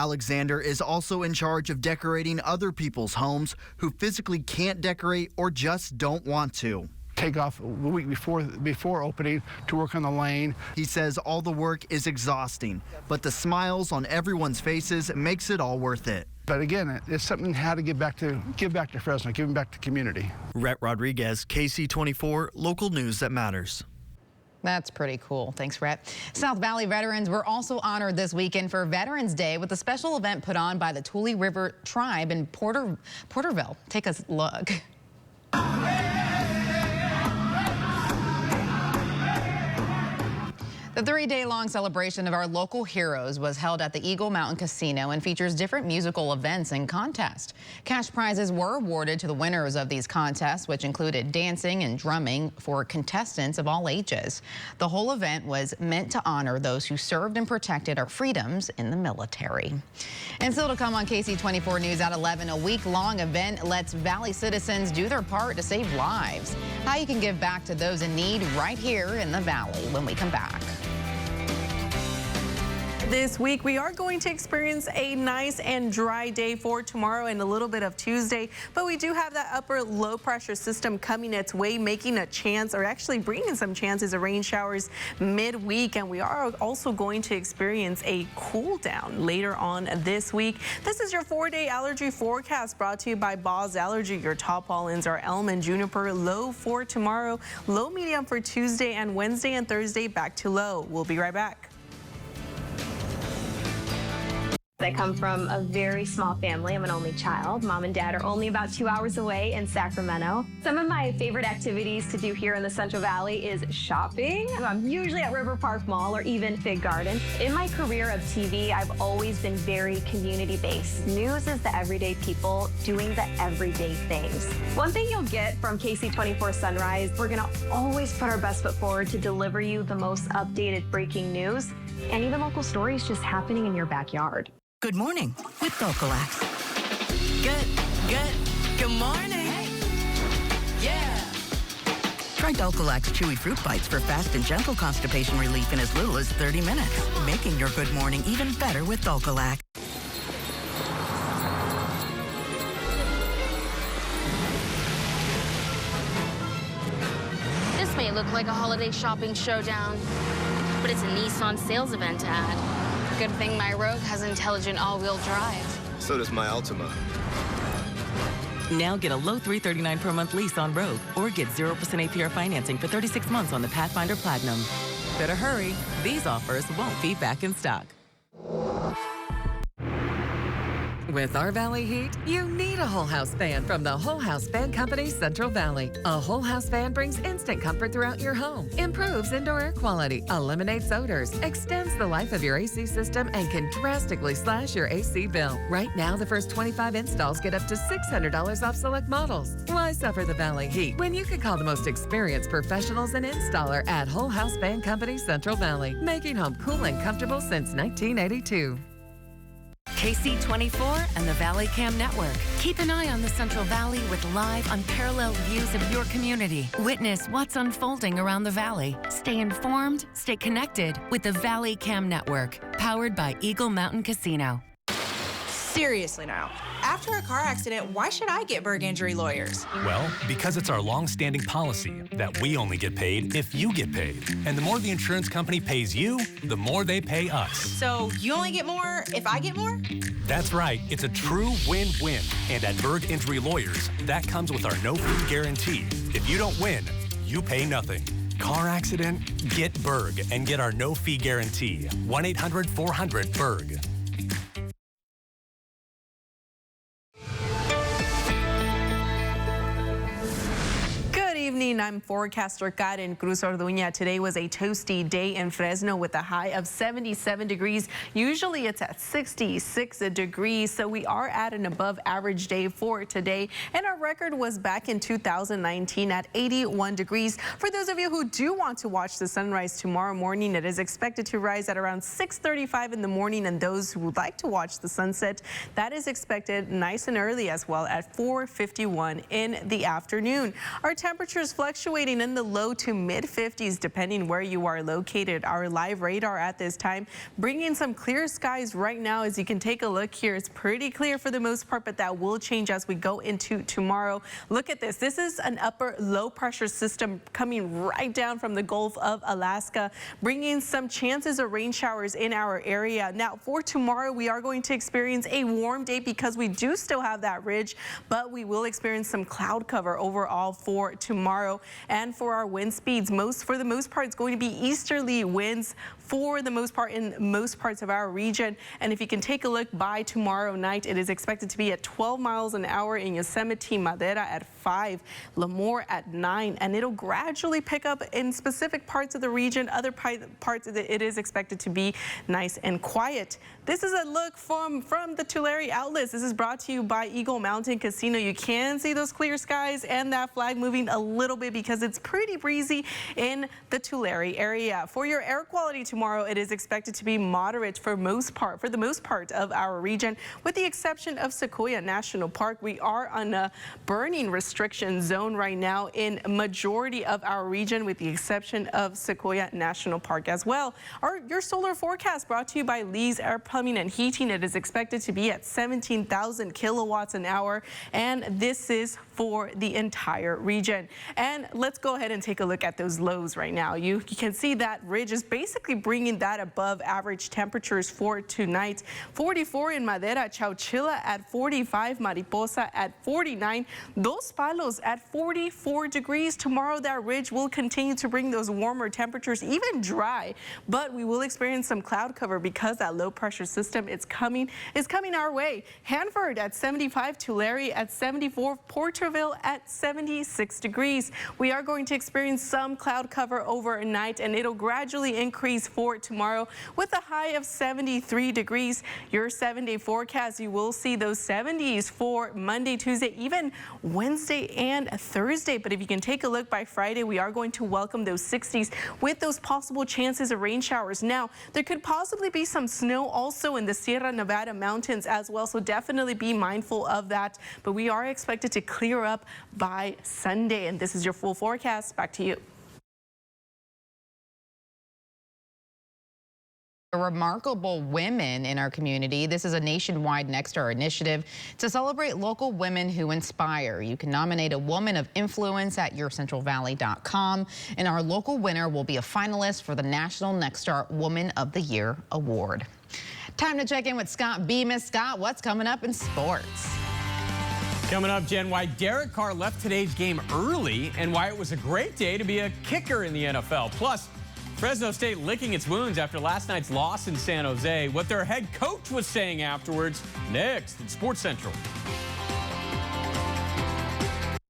Alexander is also in charge of decorating other people's homes who physically can't decorate or just don't want to. Take off a week before opening to work on the lane. He says all the work is exhausting, but the smiles on everyone's faces makes it all worth it. But again, it's something how to give back to Fresno, giving back to community. Rhett Rodriguez, KC24, local news that matters. That's pretty cool. Thanks, Rhett. South Valley veterans were also honored this weekend for Veterans Day with a special event put on by the Tule River Tribe in Porterville. Take a look. The 3-day-long celebration of our local heroes was held at the Eagle Mountain Casino and features different musical events and contests. Cash prizes were awarded to the winners of these contests, which included dancing and drumming for contestants of all ages. The whole event was meant to honor those who served and protected our freedoms in the military. And still to come on KC24 News at 11, a week-long event lets Valley citizens do their part to save lives. How you can give back to those in need right here in the Valley when we come back. This week, we are going to experience a nice and dry day for tomorrow and a little bit of Tuesday, but we do have that upper low pressure system coming its way, making a chance, or actually bringing some chances of rain showers midweek, and we are also going to experience a cool down later on this week. This is your 4-day allergy forecast brought to you by Ball's Allergy. Your top pollens are elm and juniper. Low for tomorrow, low medium for Tuesday and Wednesday and Thursday back to low. We'll be right back. I come from a very small family. I'm an only child. Mom and dad are only about 2 hours away in Sacramento. Some of my favorite activities to do here in the Central Valley is shopping. I'm usually at River Park Mall or even Fig Garden. In my career of TV, I've always been very community-based. News is the everyday people doing the everyday things. One thing you'll get from KC24 Sunrise, we're gonna always put our best foot forward to deliver you the most updated breaking news and even local stories just happening in your backyard. Good morning with Dulcolax. Good morning. Hey. Yeah. Try Dulcolax Chewy Fruit Bites for fast and gentle constipation relief in as little as 30 minutes. Making your good morning even better with Dulcolax. This may look like a holiday shopping showdown, but it's a Nissan sales event ad. Good thing my Rogue has intelligent all-wheel drive. So does my Altima. Now get a low $339 per month lease on Rogue or get 0% APR financing for 36 months on the Pathfinder Platinum. Better hurry. These offers won't be back in stock. With our Valley heat, you need a whole house fan from the Whole House Fan Company, Central Valley. A whole house fan brings instant comfort throughout your home, improves indoor air quality, eliminates odors, extends the life of your AC system, and can drastically slash your AC bill. Right now, the first 25 installs get up to $600 off select models. Why suffer the Valley heat when you can call the most experienced professionals and installer at Whole House Fan Company, Central Valley, making home cool and comfortable since 1982. KC24 and the Valley Cam Network. Keep an eye on the Central Valley with live, unparalleled views of your community. Witness what's unfolding around the Valley. Stay informed, stay connected with the Valley Cam Network, powered by Eagle Mountain Casino. Seriously now, after a car accident, why should I get Berg Injury Lawyers? Well, because it's our long-standing policy that we only get paid if you get paid. And the more the insurance company pays you, the more they pay us. So you only get more if I get more? That's right. It's a true win-win. And at Berg Injury Lawyers, that comes with our no-fee guarantee. If you don't win, you pay nothing. Car accident? Get Berg and get our no-fee guarantee. 1-800-400-BERG. Evening, I'm forecaster Karen Cruz Orduña. Today was a toasty day in Fresno with a high of 77 degrees. Usually it's at 66 degrees, so we are at an above average day for today. And our record was back in 2019 at 81 degrees. For those of you who do want to watch the sunrise tomorrow morning, it is expected to rise at around 6:35 in the morning. And those who would like to watch the sunset, that is expected nice and early as well at 4:51 in the afternoon. Our temperatures fluctuate fluctuating in the low to mid 50s depending where you are located. Our live radar at this time bringing some clear skies right now. As you can take a look here, it's pretty clear for the most part, but that will change as we go into tomorrow. Look at this. This is an upper low pressure system coming right down from the Gulf of Alaska, bringing some chances of rain showers in our area. Now for tomorrow, we are going to experience a warm day because we do still have that ridge, but we will experience some cloud cover overall for tomorrow. And for our wind speeds, for the most part, it's going to be easterly winds for the most part in most parts of our region. And if you can take a look by tomorrow night, it is expected to be at 12 miles an hour in Yosemite, Madera at 5, Lemoore at 9, and it'll gradually pick up in specific parts of the region. Other parts of it is expected to be nice and quiet. This is a look from the Tulare outlets. This is brought to you by Eagle Mountain Casino. You can see those clear skies and that flag moving a little bit because it's pretty breezy in the Tulare area. For your air quality tomorrow, it is expected to be moderate for the most part of our region, with the exception of Sequoia National Park. We are on a burning restriction zone right now in majority of our region, with the exception of Sequoia National Park as well. Your solar forecast brought to you by Lee's Air Plumbing and Heating. It is expected to be at 17,000 kilowatts an hour, and this is for the entire region. And let's go ahead and take a look at those lows right now. You can see that ridge is basically bringing that above average temperatures for tonight. 44 in Madera, Chowchilla at 45, Mariposa at 49, Dos Palos at 44 degrees. Tomorrow that ridge will continue to bring those warmer temperatures, even dry, but we will experience some cloud cover because that low pressure system is coming our way. Hanford at 75, Tulare at 74, Porterville at 76 degrees. We are going to experience some cloud cover overnight, and it'll gradually increase for tomorrow with a high of 73 degrees. Your 7-day forecast, you will see those 70s for Monday, Tuesday, even Wednesday and Thursday. But if you can take a look by Friday, we are going to welcome those 60s with those possible chances of rain showers. Now, there could possibly be some snow also in the Sierra Nevada mountains as well, so definitely be mindful of that. But we are expected to clear up by Sunday, and this is your full forecast. Back to you. Remarkable women in our community. This is a nationwide Next Star initiative to celebrate local women who inspire. You can nominate a woman of influence at yourcentralvalley.com, and our local winner will be a finalist for the National Next Star Woman of the Year Award. Time to check in with Scott Bemis. Scott, what's coming up in sports? Coming up, Jen, why Derek Carr left today's game early and why it was a great day to be a kicker in the NFL. Plus, Fresno State licking its wounds after last night's loss in San Jose. What their head coach was saying afterwards, next in Sports Central.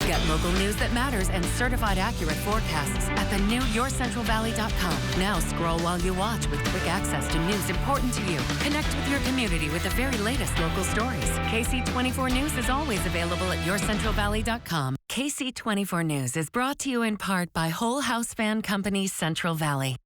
Get local news that matters and certified accurate forecasts at the new yourcentralvalley.com. Now scroll while you watch with quick access to news important to you. Connect with your community with the very latest local stories. KC24 News is always available at yourcentralvalley.com. KC24 News is brought to you in part by Whole House Fan Company Central Valley.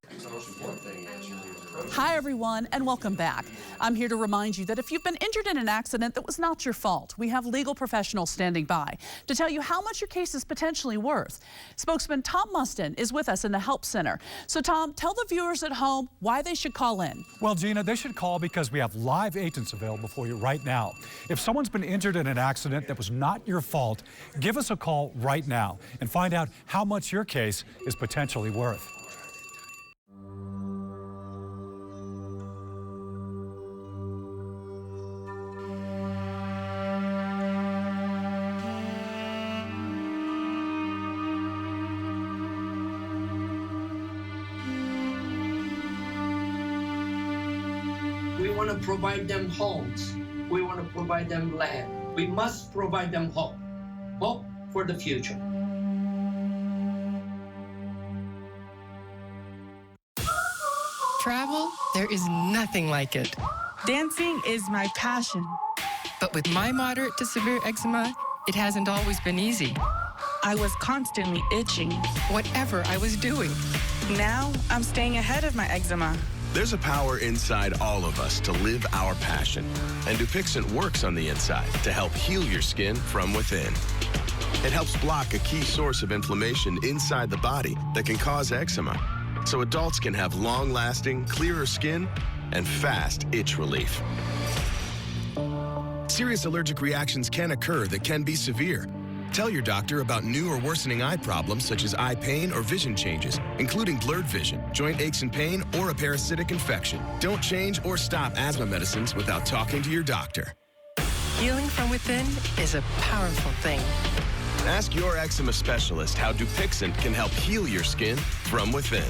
Hi, everyone, and welcome back. I'm here to remind you that if you've been injured in an accident that was not your fault, we have legal professionals standing by to tell you how much your case is potentially worth. Spokesman Tom Mustin is with us in the Help Center. So, Tom, tell the viewers at home why they should call in. Well, Gina, they should call because we have live agents available for you right now. If someone's been injured in an accident that was not your fault, give us a call right now and find out how much your case is potentially worth. We want to provide them homes. We want to provide them land. We must provide them hope. Hope for the future. Travel, there is nothing like it. Dancing is my passion. But with my moderate to severe eczema, it hasn't always been easy. I was constantly itching. Whatever I was doing. Now, I'm staying ahead of my eczema. There's a power inside all of us to live our passion. And Dupixent works on the inside to help heal your skin from within. It helps block a key source of inflammation inside the body that can cause eczema, so adults can have long-lasting, clearer skin and fast itch relief. Serious allergic reactions can occur that can be severe. Tell your doctor about new or worsening eye problems such as eye pain or vision changes, including blurred vision, joint aches and pain, or a parasitic infection. Don't change or stop asthma medicines without talking to your doctor. Healing from within is a powerful thing. Ask your eczema specialist how Dupixent can help heal your skin from within.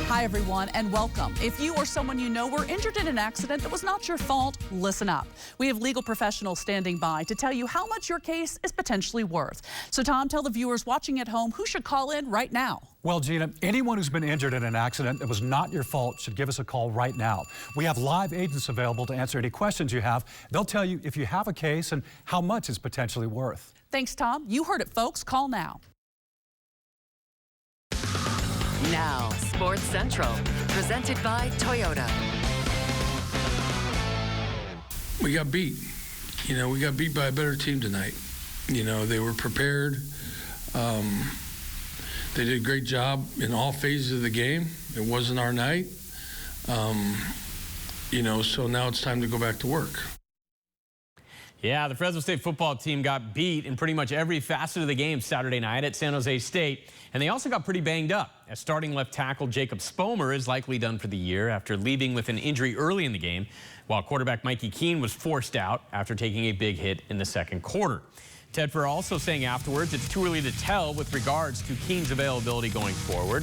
Hi, everyone, and welcome. If you or someone you know were injured in an accident that was not your fault, listen up. We have legal professionals standing by to tell you how much your case is potentially worth. So, Tom, tell the viewers watching at home who should call in right now. Well, Gina, anyone who's been injured in an accident that was not your fault should give us a call right now. We have live agents available to answer any questions you have. They'll tell you if you have a case and how much it's potentially worth. Thanks, Tom. You heard it, folks. Call now. Now, Sports Central, presented by Toyota. We got beat. We got beat by a better team tonight. They were prepared. They did a great job in all phases of the game. It wasn't our night. So now it's time to go back to work. Yeah, the Fresno State football team got beat in pretty much every facet of the game Saturday night at San Jose State. And they also got pretty banged up, as starting left tackle Jacob Spomer is likely done for the year after leaving with an injury early in the game, while quarterback Mikey Keene was forced out after taking a big hit in the second quarter. Tedford also saying afterwards it's too early to tell with regards to Keene's availability going forward.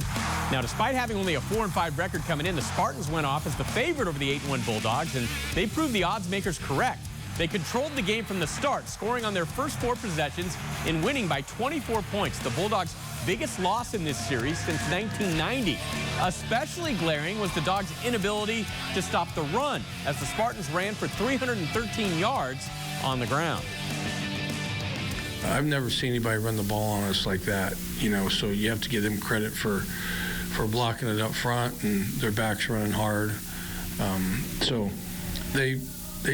Now, despite having only a 4-5 record coming in, the Spartans went off as the favorite over the 8-1 Bulldogs, and they proved the odds makers correct. They controlled the game from the start, scoring on their first 4 possessions and winning by 24 points. The Bulldogs' biggest loss in this series since 1990. Especially glaring was the Dogs' inability to stop the run, as the Spartans ran for 313 yards on the ground. I've never seen anybody run the ball on us like that, so you have to give them credit for blocking it up front, and their backs running hard. So they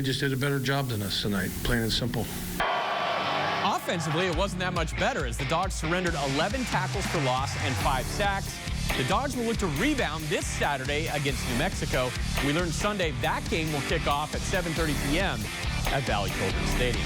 just did a better job than us tonight, plain and simple. Offensively, it wasn't that much better as the Dogs surrendered 11 tackles for loss and 5 sacks. The Dogs will look to rebound this Saturday against New Mexico. We learned Sunday that game will kick off at 7:30 p.m. at Valley Children's Stadium.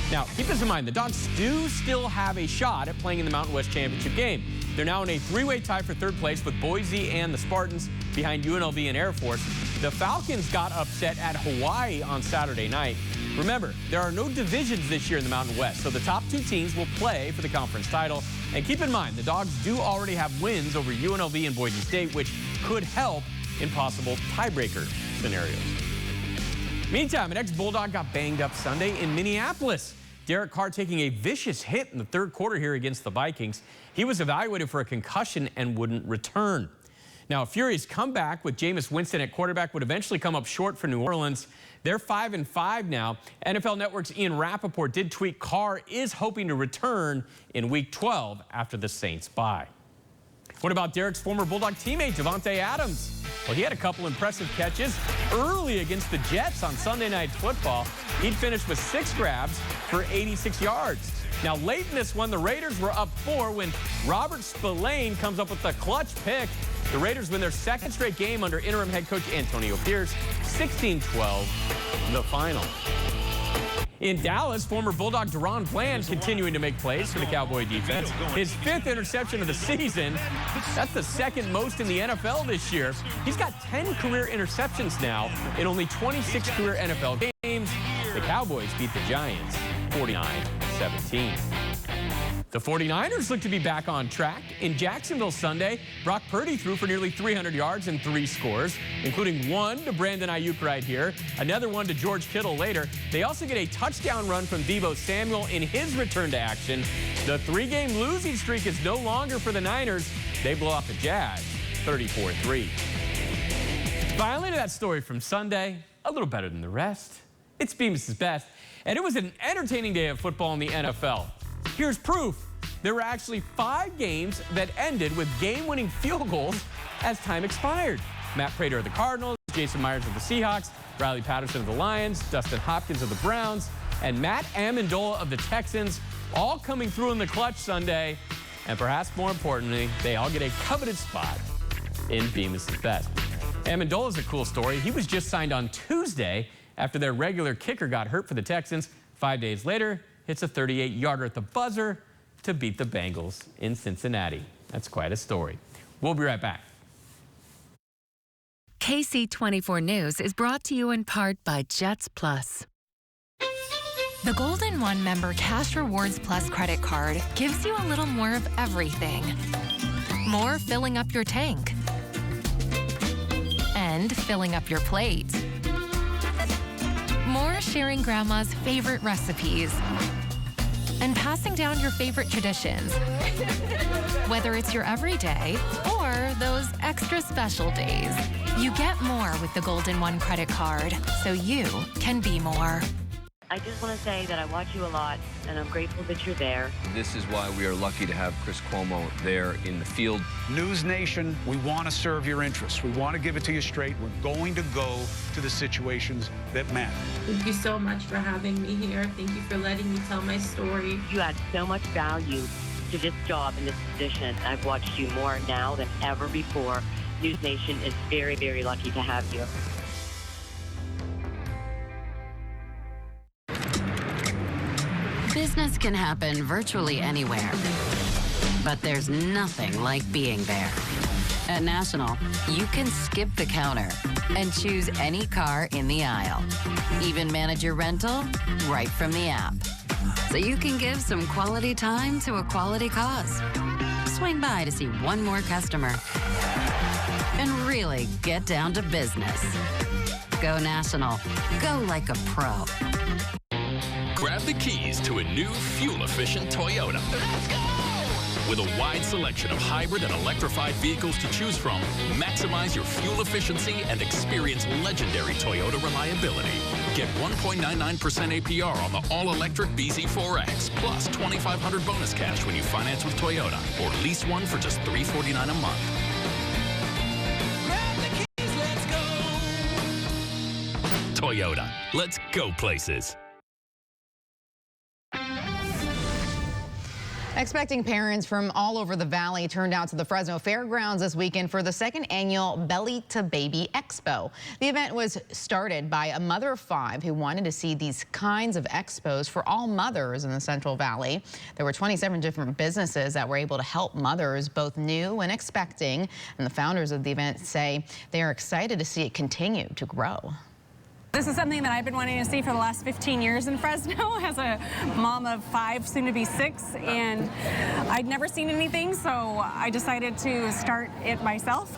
Now, keep this in mind, the Dogs do still have a shot at playing in the Mountain West Championship game. They're now in a 3-way tie for 3rd place with Boise and the Spartans behind UNLV and Air Force. The Falcons got upset at Hawaii on Saturday night. Remember, there are no divisions this year in the Mountain West, so the top 2 teams will play for the conference title. And keep in mind, the Dogs do already have wins over UNLV and Boise State, which could help in possible tiebreaker scenarios. Meantime, an ex-Bulldog got banged up Sunday in Minneapolis. Derek Carr taking a vicious hit in the 3rd quarter here against the Vikings. He was evaluated for a concussion and wouldn't return. Now, a furious comeback with Jameis Winston at quarterback would eventually come up short for New Orleans. They're 5-5 now. NFL Network's Ian Rappaport did tweet Carr is hoping to return in Week 12 after the Saints bye. What about Derek's former Bulldog teammate, Davante Adams? Well, he had a couple impressive catches early against the Jets on Sunday Night Football. He'd finished with 6 grabs for 86 yards. Now, late in this one, the Raiders were up 4 when Robert Spillane comes up with the clutch pick. The Raiders win their 2nd straight game under interim head coach Antonio Pierce, 16-12, the final. In Dallas, former Bulldog Deron Bland continuing to make plays for the Cowboy defense. His 5th interception of the season. That's the 2nd most in the NFL this year. He's got 10 career interceptions now in only 26 career NFL games. The Cowboys beat the Giants 49-17. The 49ers look to be back on track. In Jacksonville Sunday, Brock Purdy threw for nearly 300 yards and 3 scores, including one to Brandon Ayuk right here, another one to George Kittle later. They also get a touchdown run from Deebo Samuel in his return to action. The 3-game losing streak is no longer for the Niners. They blow out the Jags 34-3. Finally, to that story from Sunday, a little better than the rest. It's Bemis' Best, and it was an entertaining day of football in the NFL. Here's proof. There were actually 5 games that ended with game-winning field goals as time expired. Matt Prater of the Cardinals, Jason Myers of the Seahawks, Riley Patterson of the Lions, Dustin Hopkins of the Browns, and Matt Amendola of the Texans, all coming through in the clutch Sunday. And perhaps more importantly, they all get a coveted spot in Bemis' Best. Amendola's a cool story. He was just signed on Tuesday after their regular kicker got hurt for the Texans. 5 days later, hits a 38-yarder at the buzzer to beat the Bengals in Cincinnati. That's quite a story. We'll be right back. Ksee 24 News is brought to you in part by Jets Plus. The Golden One Member Cash Rewards Plus credit card gives you a little more of everything. More filling up your tank. And filling up your plate. More sharing Grandma's favorite recipes. And passing down your favorite traditions. Whether it's your everyday or those extra special days, you get more with the Golden One credit card, so you can be more. I just want to say that I watch you a lot, and I'm grateful that you're there. This is why we are lucky to have Chris Cuomo there in the field. News Nation, we want to serve your interests. We want to give it to you straight. We're going to go to the situations that matter. Thank you so much for having me here. Thank you for letting me tell my story. You add so much value to this job and this position. I've watched you more now than ever before. News Nation is very, very lucky to have you. Business can happen virtually anywhere, but there's nothing like being there. At National, you can skip the counter and choose any car in the aisle. Even manage your rental right from the app. So you can give some quality time to a quality cause. Swing by to see one more customer and really get down to business. Go National. Go like a pro. Grab the keys to a new fuel-efficient Toyota. Let's go! With a wide selection of hybrid and electrified vehicles to choose from, maximize your fuel efficiency and experience legendary Toyota reliability. Get 1.99% APR on the all-electric BZ4X, plus $2,500 bonus cash when you finance with Toyota, or lease one for just $349 a month. Grab the keys, let's go! Toyota, let's go places. Expecting parents from all over the valley turned out to the Fresno Fairgrounds this weekend for the second annual Belly to Baby Expo. The event was started by a mother of 5 who wanted to see these kinds of expos for all mothers in the Central Valley. There were 27 different businesses that were able to help mothers, both new and expecting. And the founders of the event say they are excited to see it continue to grow. This is something that I've been wanting to see for the last 15 years in Fresno as a mom of 5, soon to be 6, and I'd never seen anything, so I decided to start it myself.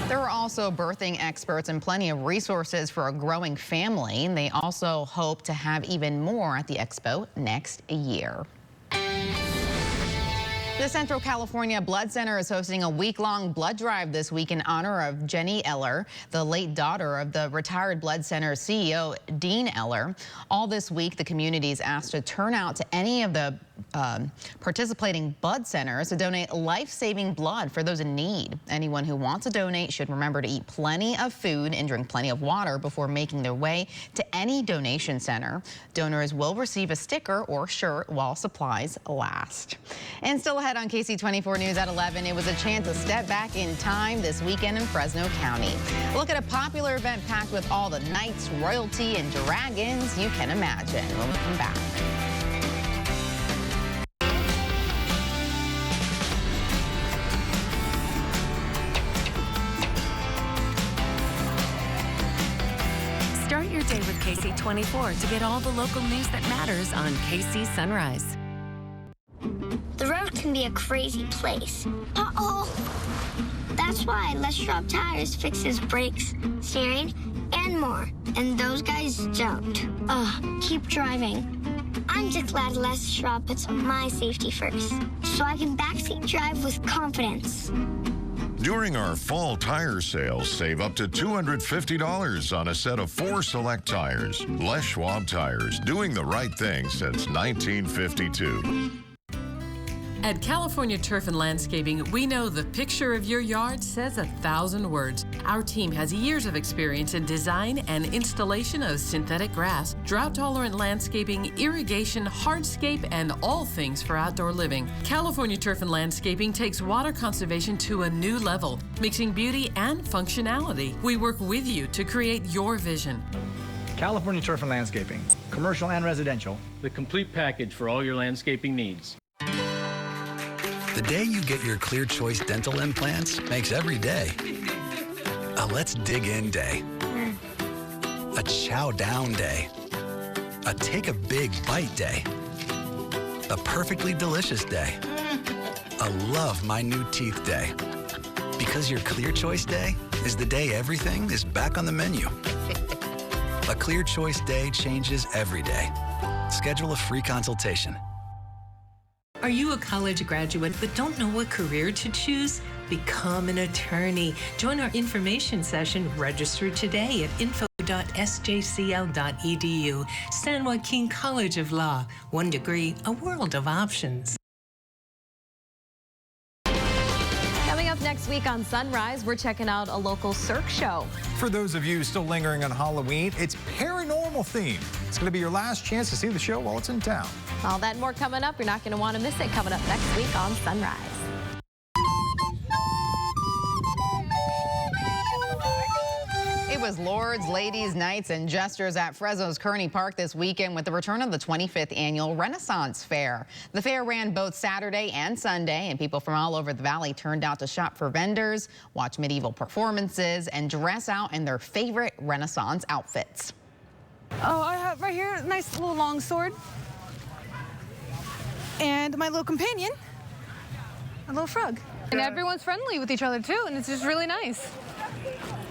There are also birthing experts and plenty of resources for a growing family. They also hope to have even more at the expo next year. The Central California Blood Center is hosting a week-long blood drive this week in honor of Jenny Eller, the late daughter of the retired Blood Center CEO Dean Eller. All this week, the community is asked to turn out to any of the participating blood centers to donate life-saving blood for those in need. Anyone who wants to donate should remember to eat plenty of food and drink plenty of water before making their way to any donation center. Donors will receive a sticker or shirt while supplies last. And still ahead on Ksee 24 News at 11, it was a chance to step back in time this weekend in Fresno County. Look at a popular event packed with all the knights, royalty, and dragons you can imagine when we come back. Start your day with Ksee 24 to get all the local news that matters on Ksee Sunrise. The road can be a crazy place. Uh-oh! That's why Les Schwab Tires fixes brakes, steering, and more. And those guys don't. Keep driving. I'm just glad Les Schwab puts my safety first, so I can backseat drive with confidence. During our fall tire sales, save up to $250 on a set of 4 select tires. Les Schwab Tires, doing the right thing since 1952. At California Turf and Landscaping, we know the picture of your yard says 1,000 words. Our team has years of experience in design and installation of synthetic grass, drought-tolerant landscaping, irrigation, hardscape, and all things for outdoor living. California Turf and Landscaping takes water conservation to a new level, mixing beauty and functionality. We work with you to create your vision. California Turf and Landscaping, commercial and residential. The complete package for all your landscaping needs. The day you get your Clear Choice dental implants makes every day a let's dig in day, a chow down day, a take a big bite day, a perfectly delicious day, a love my new teeth day. Because your Clear Choice day is the day everything is back on the menu. A Clear Choice day changes every day. Schedule a free consultation. Are you a college graduate but don't know what career to choose? Become an attorney. Join our information session. Register today at info.sjcl.edu. San Joaquin College of Law. 1 degree, a world of options. Coming up next week on Sunrise, we're checking out a local Cirque show. For those of you still lingering on Halloween, it's paranormal themed. It's going to be your last chance to see the show while it's in town. All that and more coming up. You're not going to want to miss it. Coming up next week on Sunrise. It was lords, ladies, knights, and jesters at Fresno's Kearney Park this weekend with the return of the 25th annual Renaissance Fair. The fair ran both Saturday and Sunday, and people from all over the valley turned out to shop for vendors, watch medieval performances, and dress out in their favorite Renaissance outfits. Oh, I have right here a nice little long sword. And my little companion, a little frog. And everyone's friendly with each other too, and it's just really nice.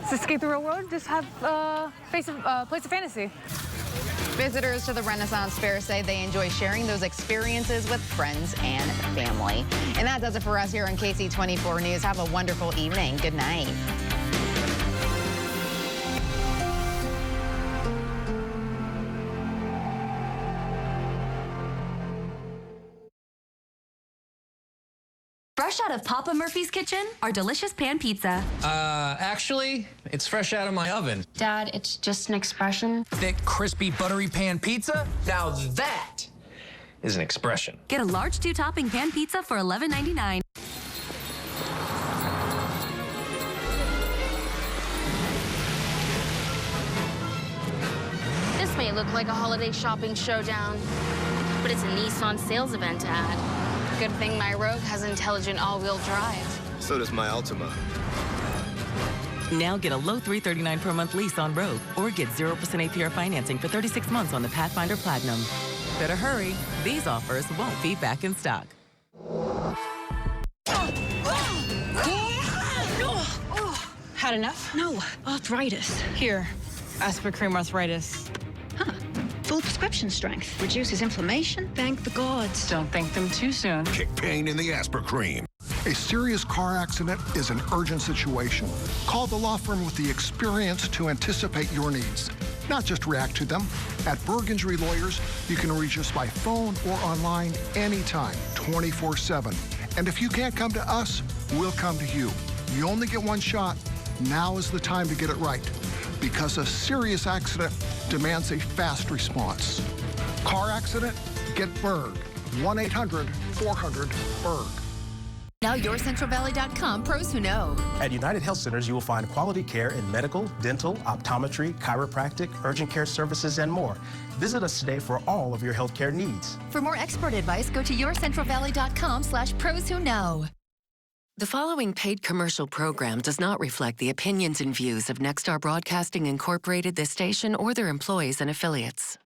To escape the real world, just have a place of fantasy. Visitors to the Renaissance Fair say they enjoy sharing those experiences with friends and family. And that does it for us here on Ksee 24 News. Have a wonderful evening. Good night. Fresh out of Papa Murphy's kitchen, our delicious pan pizza. Actually, it's fresh out of my oven. Dad, it's just an expression. Thick, crispy, buttery pan pizza? Now that is an expression. Get a large 2-topping pan pizza for $11.99. This may look like a holiday shopping showdown, but it's a Nissan sales event ad. Good thing my Rogue has intelligent all-wheel drive. So does my Altima. Now get a low $339 per month lease on Rogue, or get 0% APR financing for 36 months on the Pathfinder Platinum. Better hurry. These offers won't be back in stock. Had enough? No, arthritis. Here, Aspirin arthritis. Huh. Full prescription strength. Reduces inflammation. Thank the gods. Don't thank them too soon. Kick pain in the Aspirin. A serious car accident is an urgent situation. Call the law firm with the experience to anticipate your needs, not just react to them. At Berg Injury Lawyers, you can reach us by phone or online anytime, 24/7. And if you can't come to us, we'll come to you. You only get one shot. Now is the time to get it right, because a serious accident demands a fast response. Car accident? Get Berg. 1-800-400-BERG. Now yourcentralvalley.com, pros who know. At United Health Centers, you will find quality care in medical, dental, optometry, chiropractic, urgent care services, and more. Visit us today for all of your healthcare needs. For more expert advice, go to yourcentralvalley.com/pros who know. The following paid commercial program does not reflect the opinions and views of Nexstar Broadcasting Incorporated, this station, or their employees and affiliates.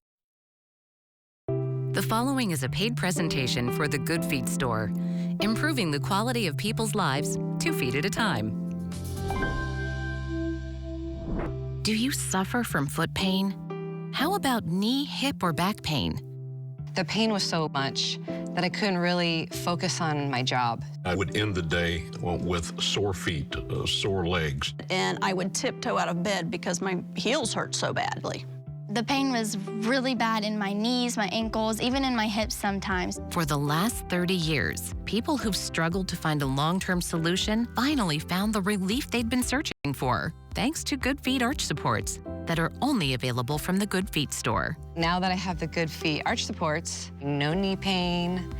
The following is a paid presentation for the Good Feet store, improving the quality of people's lives 2 feet at a time. Do you suffer from foot pain? How about knee, hip, or back pain? The pain was so much that I couldn't really focus on my job. I would end the day with sore feet, sore legs. And I would tiptoe out of bed because my heels hurt so badly. The pain was really bad in my knees, my ankles, even in my hips sometimes. For the last 30 years, people who've struggled to find a long-term solution finally found the relief they'd been searching for, thanks to Good Feet arch supports that are only available from the Good Feet store. Now that I have the Good Feet arch supports, no knee pain,